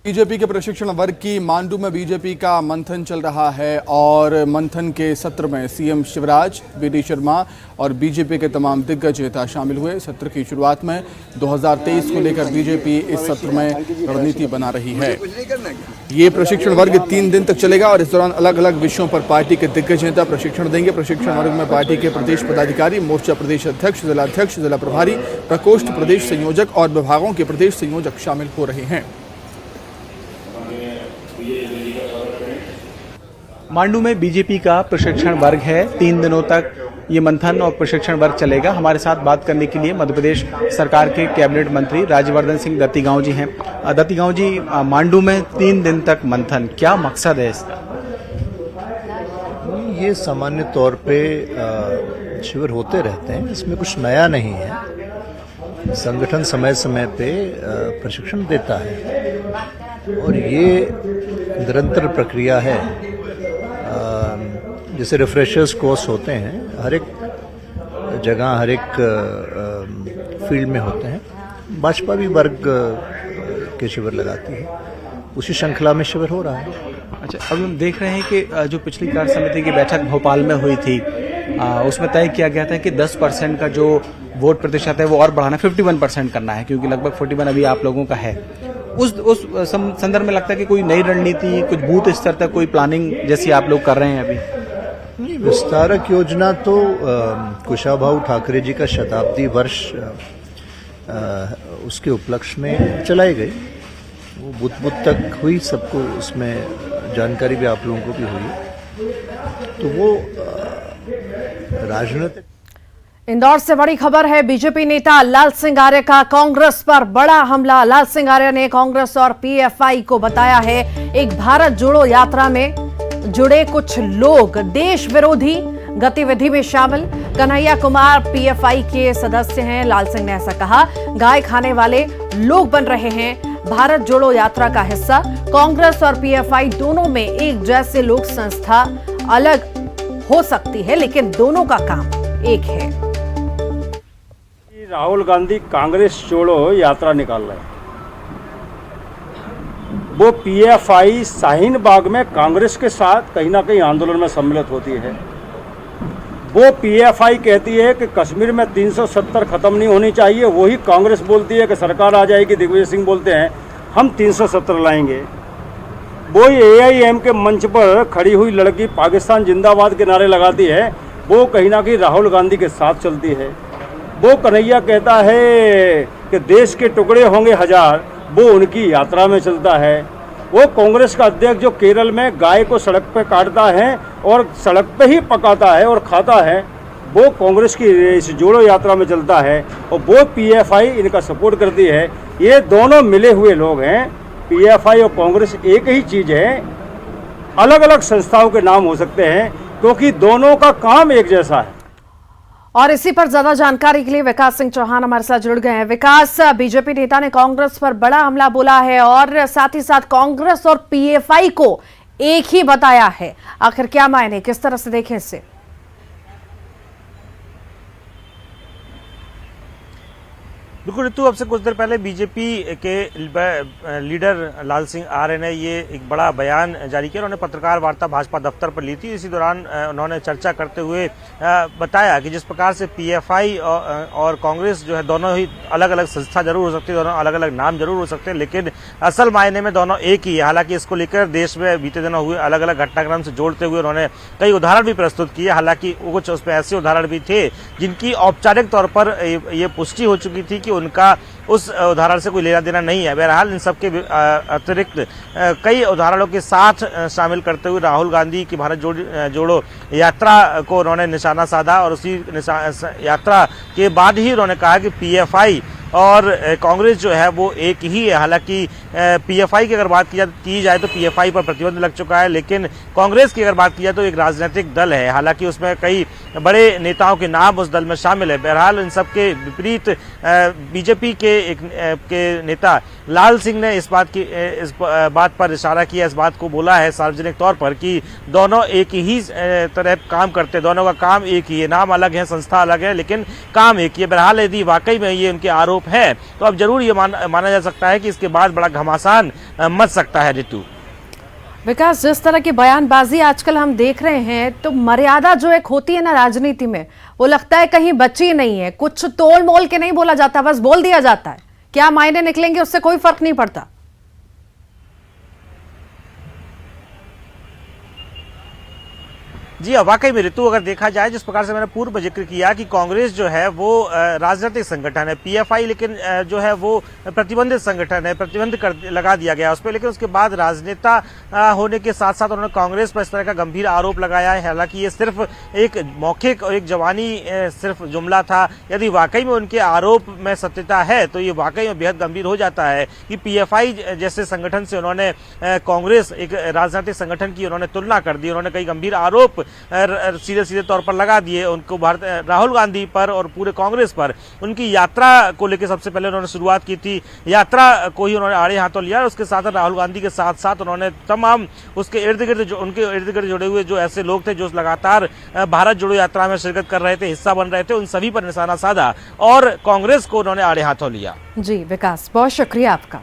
BJP के प्रशिक्षण वर्ग की मांडू में बीजेपी का मंथन चल रहा है और मंथन के सत्र में सीएम शिवराज, बीडी शर्मा और बीजेपी के तमाम दिग्गज नेता शामिल हुए। सत्र की शुरुआत में 2023 को लेकर बीजेपी इस सत्र में रणनीति बना रही है। ये प्रशिक्षण वर्ग 3 दिन तक चलेगा और इस दौरान अलग अलग विषयों पर पार्टी के दिग्गज नेता प्रशिक्षण देंगे। प्रशिक्षण वर्ग में पार्टी के प्रदेश पदाधिकारी, मोर्चा प्रदेश अध्यक्ष, जिलाध्यक्ष, जिला प्रभारी, प्रकोष्ठ प्रदेश संयोजक और विभागों के प्रदेश संयोजक शामिल हो रहे हैं। मांडू में बीजेपी का प्रशिक्षण वर्ग है। 3 दिनों तक ये मंथन और प्रशिक्षण वर्ग चलेगा। हमारे साथ बात करने के लिए मध्य प्रदेश सरकार के कैबिनेट मंत्री राज्यवर्धन सिंह दत्तीगांव जी हैं। दत्तीगांव जी, मांडू में 3 दिन तक मंथन, क्या मकसद है इसका? ये सामान्य तौर पे शिविर होते रहते हैं, इसमें कुछ नया नहीं है। संगठन समय समय पे प्रशिक्षण देता है और ये निरंतर प्रक्रिया है। जैसे रिफ्रेशर्स कोर्स होते हैं, हर एक जगह हर एक फील्ड में होते हैं। भाजपा भी वर्ग के शिविर लगाती है, उसी श्रृंखला में शिविर हो रहा है। अच्छा, अभी हम देख रहे हैं कि जो पिछली कार्य समिति की बैठक भोपाल में हुई थी, उसमें तय किया गया था कि 10% का जो वोट प्रतिशत है वो और बढ़ाना 51% करना है, क्योंकि लगभग 41 अभी आप लोगों का है। उस संदर्भ में लगता है कि कोई नई रणनीति, कुछ बूथ स्तर तक कोई प्लानिंग जैसी आप लोग कर रहे हैं अभी? विस्तारक योजना तो कुशाभाऊ ठाकरे जी का शताब्दी वर्ष उसके उपलक्ष्य में चलाई गई। वो बूथ तक हुई, सबको उसमें जानकारी भी आप लोगों को भी हुई। तो वो राजनीतिक। इंदौर से बड़ी खबर है। बीजेपी नेता लाल सिंह आर्य का कांग्रेस पर बड़ा हमला। लाल सिंह आर्य ने कांग्रेस और पीएफआई को बताया है एक भारत जोड़ो यात्रा में जुड़े कुछ लोग देश विरोधी गतिविधि में शामिल। कन्हैया कुमार पीएफआई के सदस्य हैं। लाल सिंह ने ऐसा कहा, गाय खाने वाले लोग बन रहे हैं भारत जोड़ो यात्रा का हिस्सा। कांग्रेस और पीएफआई दोनों में एक जैसे लोक संस्था अलग हो सकती है, लेकिन दोनों का काम एक है। राहुल गांधी कांग्रेस जोड़ो यात्रा निकाल रहे हैं। वो पीएफआई शाहीन बाग में कांग्रेस के साथ कहीं ना कहीं आंदोलन में सम्मिलित होती है। वो पीएफआई कहती है कि कश्मीर में 370 खत्म नहीं होनी चाहिए, वही कांग्रेस बोलती है कि सरकार आ जाएगी। दिग्विजय सिंह बोलते हैं हम 370 लाएंगे। वो एआईएम के मंच पर खड़ी हुई लड़की पाकिस्तान जिंदाबाद के नारे लगाती है, वो कहीं ना कहीं राहुल गांधी के साथ चलती है। वो कन्हैया कहता है कि देश के टुकड़े होंगे 1000, वो उनकी यात्रा में चलता है। वो कांग्रेस का अध्यक्ष जो केरल में गाय को सड़क पे काटता है और सड़क पे ही पकाता है और खाता है, वो कांग्रेस की इस जोड़ो यात्रा में चलता है और वो पीएफआई इनका सपोर्ट करती है। ये दोनों मिले हुए लोग हैं। पीएफआई और कांग्रेस एक ही चीज़ है। अलग अलग संस्थाओं के नाम हो सकते हैं क्योंकि दोनों का काम एक जैसा है। और इसी पर ज्यादा जानकारी के लिए विकास सिंह चौहान हमारे साथ जुड़ गए हैं। विकास, बीजेपी नेता ने कांग्रेस पर बड़ा हमला बोला है और साथ ही साथ कांग्रेस और पीएफआई को एक ही बताया है। आखिर क्या मायने, किस तरह से देखें इससे? बिल्कुल ऋतु, अब से कुछ देर पहले बीजेपी के लीडर लाल सिंह आर्य ने ये एक बड़ा बयान जारी किया। उन्होंने पत्रकार वार्ता भाजपा दफ्तर पर ली थी। इसी दौरान उन्होंने चर्चा करते हुए बताया कि जिस प्रकार से पीएफआई और कांग्रेस जो है दोनों ही अलग अलग संस्था जरूर हो सकती है, दोनों अलग अलग नाम जरूर हो सकते हैं, लेकिन असल मायने में दोनों एक ही है। हालांकि इसको लेकर देश में बीते दिनों हुए अलग अलग घटनाक्रम से जोड़ते हुए उन्होंने कई उदाहरण भी प्रस्तुत किए। हालांकि कुछ उसमें ऐसे उदाहरण भी थे जिनकी औपचारिक तौर पर ये पुष्टि हो चुकी थी कि उनका उस उदाहरण से कोई लेना देना नहीं है। बहरहाल इन सबके अतिरिक्त कई उदाहरणों के साथ शामिल करते हुए राहुल गांधी की भारत जोड़ो यात्रा को उन्होंने निशाना साधा और उसी यात्रा के बाद ही उन्होंने कहा कि पीएफआई और कांग्रेस जो है वो एक ही है। हालांकि पीएफआई की अगर बात की जाए तो पीएफआई पर प्रतिबंध लग चुका है, लेकिन कांग्रेस की अगर बात की जाए तो एक राजनीतिक दल है। हालांकि उसमें कई बड़े नेताओं के नाम उस दल में शामिल है। बहरहाल इन सब के विपरीत बीजेपी के नेता लाल सिंह ने इस बात पर इशारा किया, इस बात को बोला है सार्वजनिक तौर पर कि दोनों एक ही तरह काम करते हैं, दोनों का काम एक ही है, नाम अलग है, संस्था अलग है, लेकिन काम एक ही है। बहरहाल यदि वाकई में ये उनके आरोप आरोप है, तो अब जरूर ये माना जा सकता है कि इसके बाद बड़ा घमासान मच सकता है। रितु, विकास, जिस तरह की बयानबाजी आजकल हम देख रहे हैं, तो मर्यादा जो एक होती है ना राजनीति में, वो लगता है कहीं बची नहीं है। कुछ तोल मोल के नहीं बोला जाता, बस बोल दिया जाता है। क्या मायने निकलेंगे उससे कोई फर्क नहीं पड़ता। जी वाकई में ऋतु, अगर देखा जाए जिस प्रकार से मैंने पूर्व में जिक्र किया कि कांग्रेस जो है वो राजनीतिक संगठन है, पीएफआई लेकिन जो है वो प्रतिबंधित संगठन है, प्रतिबंध लगा दिया गया उस पर, लेकिन उसके बाद राजनेता होने के साथ साथ उन्होंने कांग्रेस पर इस तरह का गंभीर आरोप लगाया है। हालांकि ये सिर्फ एक मौखिक और एक जवानी सिर्फ जुमला था। यदि वाकई में उनके आरोप में सत्यता है तो ये वाकई में बेहद गंभीर हो जाता है कि पीएफआई जैसे संगठन से उन्होंने कांग्रेस एक राजनीतिक संगठन की उन्होंने तुलना कर दी। उन्होंने कई गंभीर आरोप सीधे सीधे तौर पर लगा दिए उनको, राहुल गांधी पर और पूरे कांग्रेस पर। उनकी यात्रा को लेकर सबसे पहले उन्होंने शुरुआत की थी, यात्रा को ही उन्होंने आड़े हाथों लिया। उसके साथ राहुल गांधी के साथ साथ उन्होंने तमाम उसके इर्द गिर्द उनके इर्द गिर्द जुड़े हुए जो ऐसे लोग थे जो लगातार भारत जोड़ो यात्रा में शिरकत कर रहे थे, हिस्सा बन रहे थे, उन सभी पर निशाना साधा और कांग्रेस को उन्होंने आड़े हाथों लिया। जी विकास, बहुत शुक्रिया आपका।